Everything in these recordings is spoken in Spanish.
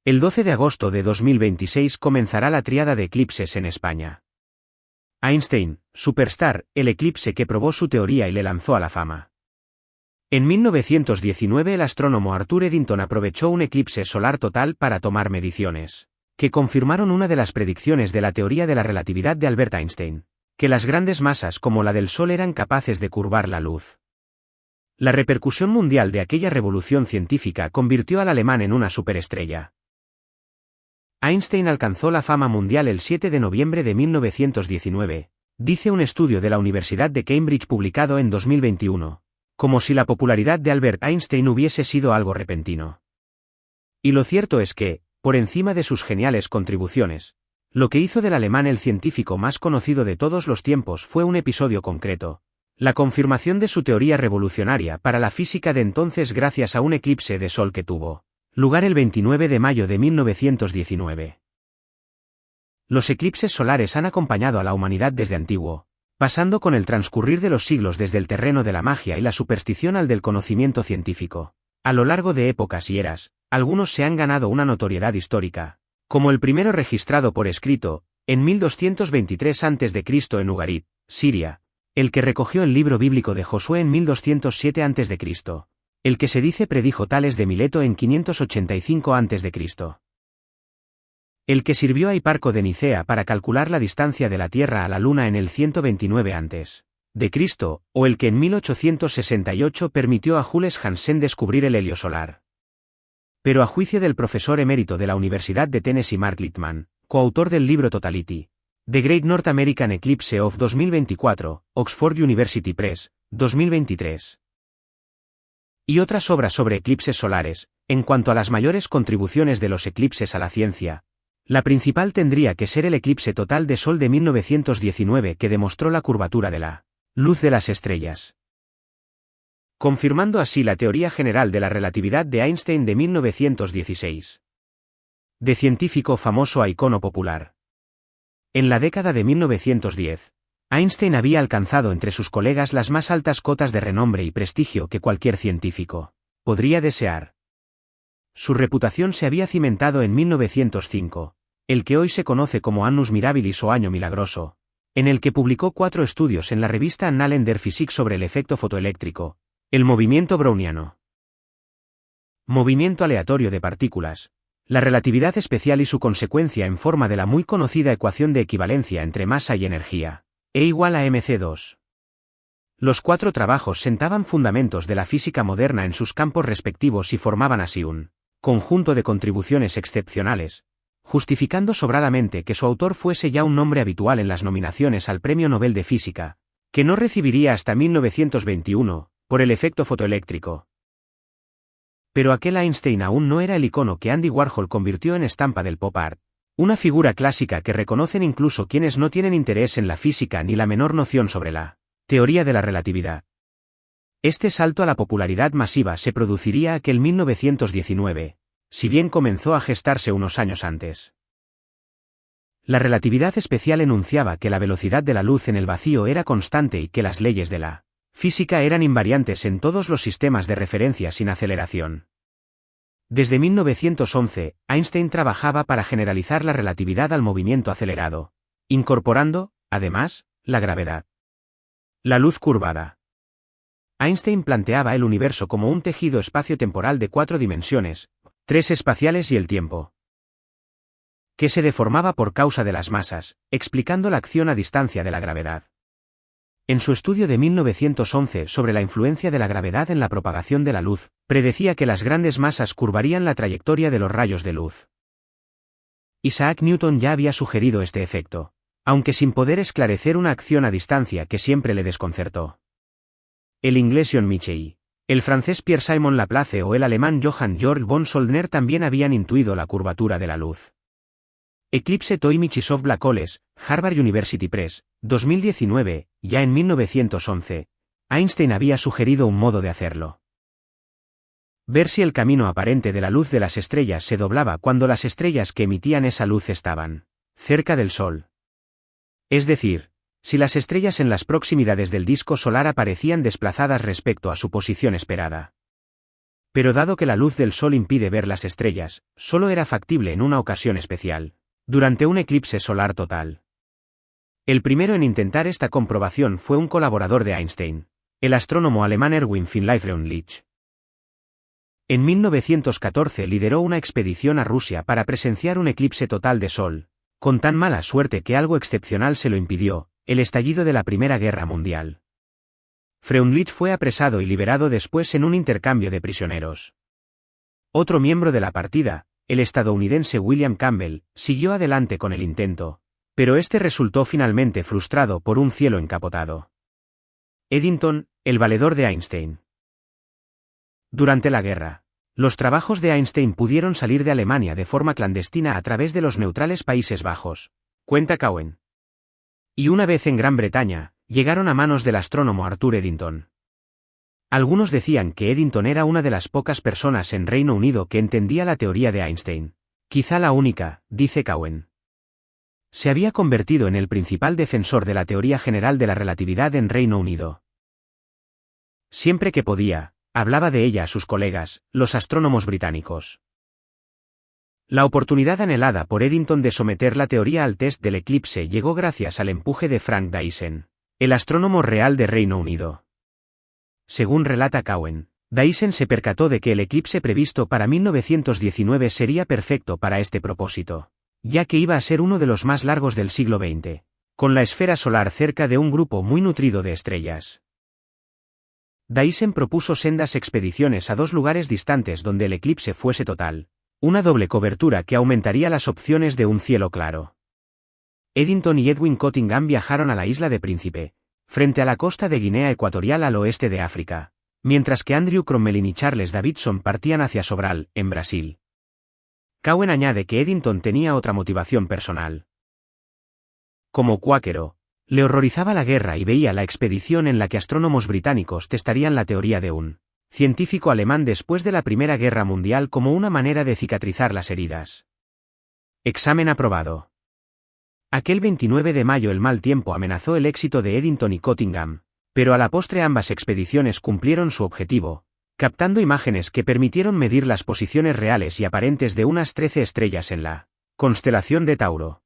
El 12 de agosto de 2026 comenzará la tríada de eclipses en España. Einstein, superstar, el eclipse que probó su teoría y le lanzó a la fama. En 1919 el astrónomo Arthur Eddington aprovechó un eclipse solar total para tomar mediciones, que confirmaron una de las predicciones de la teoría de la relatividad de Albert Einstein, que las grandes masas como la del Sol eran capaces de curvar la luz. La repercusión mundial de aquella revolución científica convirtió al alemán en una superestrella. Einstein alcanzó la fama mundial el 7 de noviembre de 1919, dice un estudio de la Universidad de Cambridge publicado en 2021, como si la popularidad de Albert Einstein hubiese sido algo repentino. Y lo cierto es que, por encima de sus geniales contribuciones, lo que hizo del alemán el científico más conocido de todos los tiempos fue un episodio concreto, la confirmación de su teoría revolucionaria para la física de entonces gracias a un eclipse de sol que tuvo lugar el 29 de mayo de 1919. Los eclipses solares han acompañado a la humanidad desde antiguo, pasando con el transcurrir de los siglos desde el terreno de la magia y la superstición al del conocimiento científico. A lo largo de épocas y eras, algunos se han ganado una notoriedad histórica, como el primero registrado por escrito, en 1223 a.C. en Ugarit, Siria, el que recogió el libro bíblico de Josué en 1207 a.C., el que se dice predijo Tales de Mileto en 585 a.C., el que sirvió a Hiparco de Nicea para calcular la distancia de la Tierra a la Luna en el 129 a.C., o el que en 1868 permitió a Jules Janssen descubrir el helio solar. Pero a juicio del profesor emérito de la Universidad de Tennessee Mark Littman, coautor del libro Totality, The Great North American Eclipse of 2024, Oxford University Press, 2023. Y otras obras sobre eclipses solares, en cuanto a las mayores contribuciones de los eclipses a la ciencia, la principal tendría que ser el eclipse total de Sol de 1919 que demostró la curvatura de la luz de las estrellas, confirmando así la teoría general de la relatividad de Einstein de 1916. De científico famoso a icono popular. En la década de 1910, Einstein había alcanzado entre sus colegas las más altas cotas de renombre y prestigio que cualquier científico podría desear. Su reputación se había cimentado en 1905, el que hoy se conoce como Annus Mirabilis o Año Milagroso, en el que publicó 4 estudios en la revista Annalen der Physik sobre el efecto fotoeléctrico, el movimiento browniano, movimiento aleatorio de partículas, la relatividad especial y su consecuencia en forma de la muy conocida ecuación de equivalencia entre masa y energía, E igual a mc2. Los 4 trabajos sentaban fundamentos de la física moderna en sus campos respectivos y formaban así un conjunto de contribuciones excepcionales, justificando sobradamente que su autor fuese ya un nombre habitual en las nominaciones al Premio Nobel de Física, que no recibiría hasta 1921, por el efecto fotoeléctrico. Pero aquel Einstein aún no era el icono que Andy Warhol convirtió en estampa del pop art, una figura clásica que reconocen incluso quienes no tienen interés en la física ni la menor noción sobre la teoría de la relatividad. Este salto a la popularidad masiva se produciría aquel 1919, si bien comenzó a gestarse unos años antes. La relatividad especial enunciaba que la velocidad de la luz en el vacío era constante y que las leyes de la física eran invariantes en todos los sistemas de referencia sin aceleración. Desde 1911, Einstein trabajaba para generalizar la relatividad al movimiento acelerado, incorporando, además, la gravedad. La luz curvada. Einstein planteaba el universo como un tejido espacio-temporal de 4 dimensiones, 3 espaciales y el tiempo, que se deformaba por causa de las masas, explicando la acción a distancia de la gravedad. En su estudio de 1911 sobre la influencia de la gravedad en la propagación de la luz, predecía que las grandes masas curvarían la trayectoria de los rayos de luz. Isaac Newton ya había sugerido este efecto, aunque sin poder esclarecer una acción a distancia que siempre le desconcertó. El inglés John Michell, el francés Pierre-Simon Laplace o el alemán Johann Georg von Soldner también habían intuido la curvatura de la luz. Eclipse Toy-Michisov Black Holes, Harvard University Press, 2019, ya en 1911, Einstein había sugerido un modo de hacerlo. Ver si el camino aparente de la luz de las estrellas se doblaba cuando las estrellas que emitían esa luz estaban cerca del Sol. Es decir, si las estrellas en las proximidades del disco solar aparecían desplazadas respecto a su posición esperada. Pero dado que la luz del Sol impide ver las estrellas, solo era factible en una ocasión especial, durante un eclipse solar total. El primero en intentar esta comprobación fue un colaborador de Einstein, el astrónomo alemán Erwin Freundlich. En 1914 lideró una expedición a Rusia para presenciar un eclipse total de Sol, con tan mala suerte que algo excepcional se lo impidió, el estallido de la Primera Guerra Mundial. Freundlich fue apresado y liberado después en un intercambio de prisioneros. Otro miembro de la partida, el estadounidense William Campbell, siguió adelante con el intento, pero este resultó finalmente frustrado por un cielo encapotado. Eddington, el valedor de Einstein. Durante la guerra, los trabajos de Einstein pudieron salir de Alemania de forma clandestina a través de los neutrales Países Bajos, cuenta Cowen. Y una vez en Gran Bretaña, llegaron a manos del astrónomo Arthur Eddington. Algunos decían que Eddington era una de las pocas personas en Reino Unido que entendía la teoría de Einstein. Quizá la única, dice Cowen. Se había convertido en el principal defensor de la teoría general de la relatividad en Reino Unido. Siempre que podía, hablaba de ella a sus colegas, los astrónomos británicos. La oportunidad anhelada por Eddington de someter la teoría al test del eclipse llegó gracias al empuje de Frank Dyson, el astrónomo real de Reino Unido. Según relata Cowen, Dyson se percató de que el eclipse previsto para 1919 sería perfecto para este propósito, ya que iba a ser uno de los más largos del siglo XX, con la esfera solar cerca de un grupo muy nutrido de estrellas. Dyson propuso sendas expediciones a dos lugares distantes donde el eclipse fuese total, una doble cobertura que aumentaría las opciones de un cielo claro. Eddington y Edwin Cottingham viajaron a la isla de Príncipe, frente a la costa de Guinea Ecuatorial al oeste de África, mientras que Andrew Crommelin y Charles Davidson partían hacia Sobral, en Brasil. Cowen añade que Eddington tenía otra motivación personal. Como cuáquero, le horrorizaba la guerra y veía la expedición en la que astrónomos británicos testarían la teoría de un científico alemán después de la Primera Guerra Mundial como una manera de cicatrizar las heridas. Examen aprobado. Aquel 29 de mayo el mal tiempo amenazó el éxito de Eddington y Cottingham, pero a la postre ambas expediciones cumplieron su objetivo, captando imágenes que permitieron medir las posiciones reales y aparentes de unas 13 estrellas en la constelación de Tauro.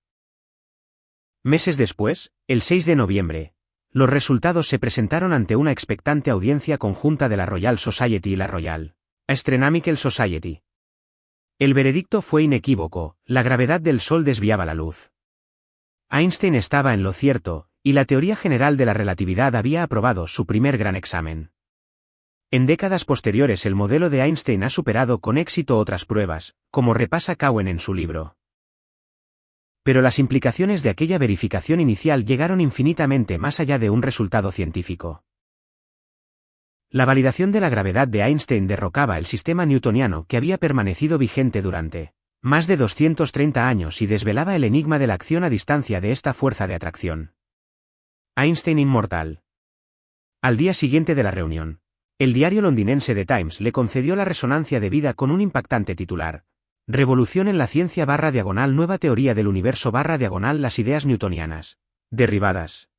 Meses después, el 6 de noviembre, los resultados se presentaron ante una expectante audiencia conjunta de la Royal Society y la Royal Astronomical Society. El veredicto fue inequívoco: la gravedad del Sol desviaba la luz. Einstein estaba en lo cierto, y la teoría general de la relatividad había aprobado su primer gran examen. En décadas posteriores el modelo de Einstein ha superado con éxito otras pruebas, como repasa Cowen en su libro. Pero las implicaciones de aquella verificación inicial llegaron infinitamente más allá de un resultado científico. La validación de la gravedad de Einstein derrocaba el sistema newtoniano que había permanecido vigente durante más de 230 años y desvelaba el enigma de la acción a distancia de esta fuerza de atracción. Einstein inmortal. Al día siguiente de la reunión, el diario londinense The Times le concedió la resonancia debida con un impactante titular: Revolución en la ciencia / nueva teoría del universo / las ideas newtonianas derribadas.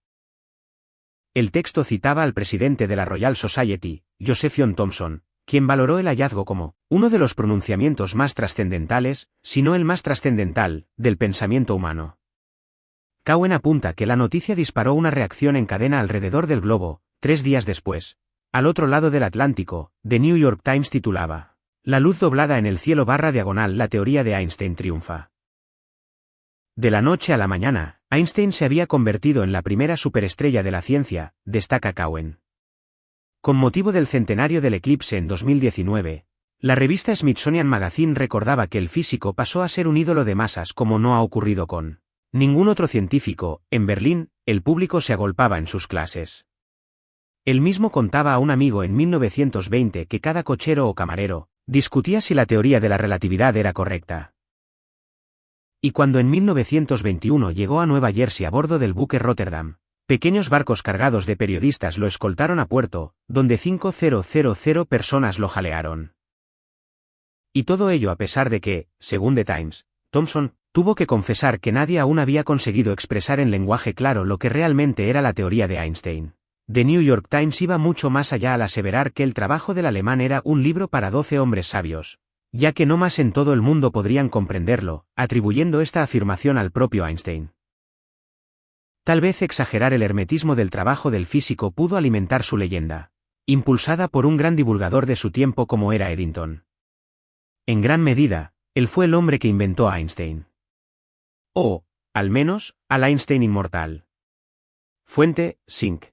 El texto citaba al presidente de la Royal Society, Josephion Thomson, quien valoró el hallazgo como uno de los pronunciamientos más trascendentales, si no el más trascendental, del pensamiento humano. Cowen apunta que la noticia disparó una reacción en cadena alrededor del globo. 3 días después, al otro lado del Atlántico, The New York Times titulaba: La luz doblada en el cielo / la teoría de Einstein triunfa. De la noche a la mañana, Einstein se había convertido en la primera superestrella de la ciencia, destaca Cowen. Con motivo del centenario del eclipse en 2019, la revista Smithsonian Magazine recordaba que el físico pasó a ser un ídolo de masas como no ha ocurrido con ningún otro científico. En Berlín, el público se agolpaba en sus clases. Él mismo contaba a un amigo en 1920 que cada cochero o camarero discutía si la teoría de la relatividad era correcta. Y cuando en 1921 llegó a Nueva Jersey a bordo del buque Rotterdam, pequeños barcos cargados de periodistas lo escoltaron a puerto, donde 5.000 personas lo jalearon. Y todo ello a pesar de que, según The Times, Thomson tuvo que confesar que nadie aún había conseguido expresar en lenguaje claro lo que realmente era la teoría de Einstein. The New York Times iba mucho más allá al aseverar que el trabajo del alemán era un libro para 12 hombres sabios, ya que no más en todo el mundo podrían comprenderlo, atribuyendo esta afirmación al propio Einstein. Tal vez exagerar el hermetismo del trabajo del físico pudo alimentar su leyenda, impulsada por un gran divulgador de su tiempo como era Eddington. En gran medida, él fue el hombre que inventó a Einstein. O, al menos, al Einstein inmortal. Fuente, Sync.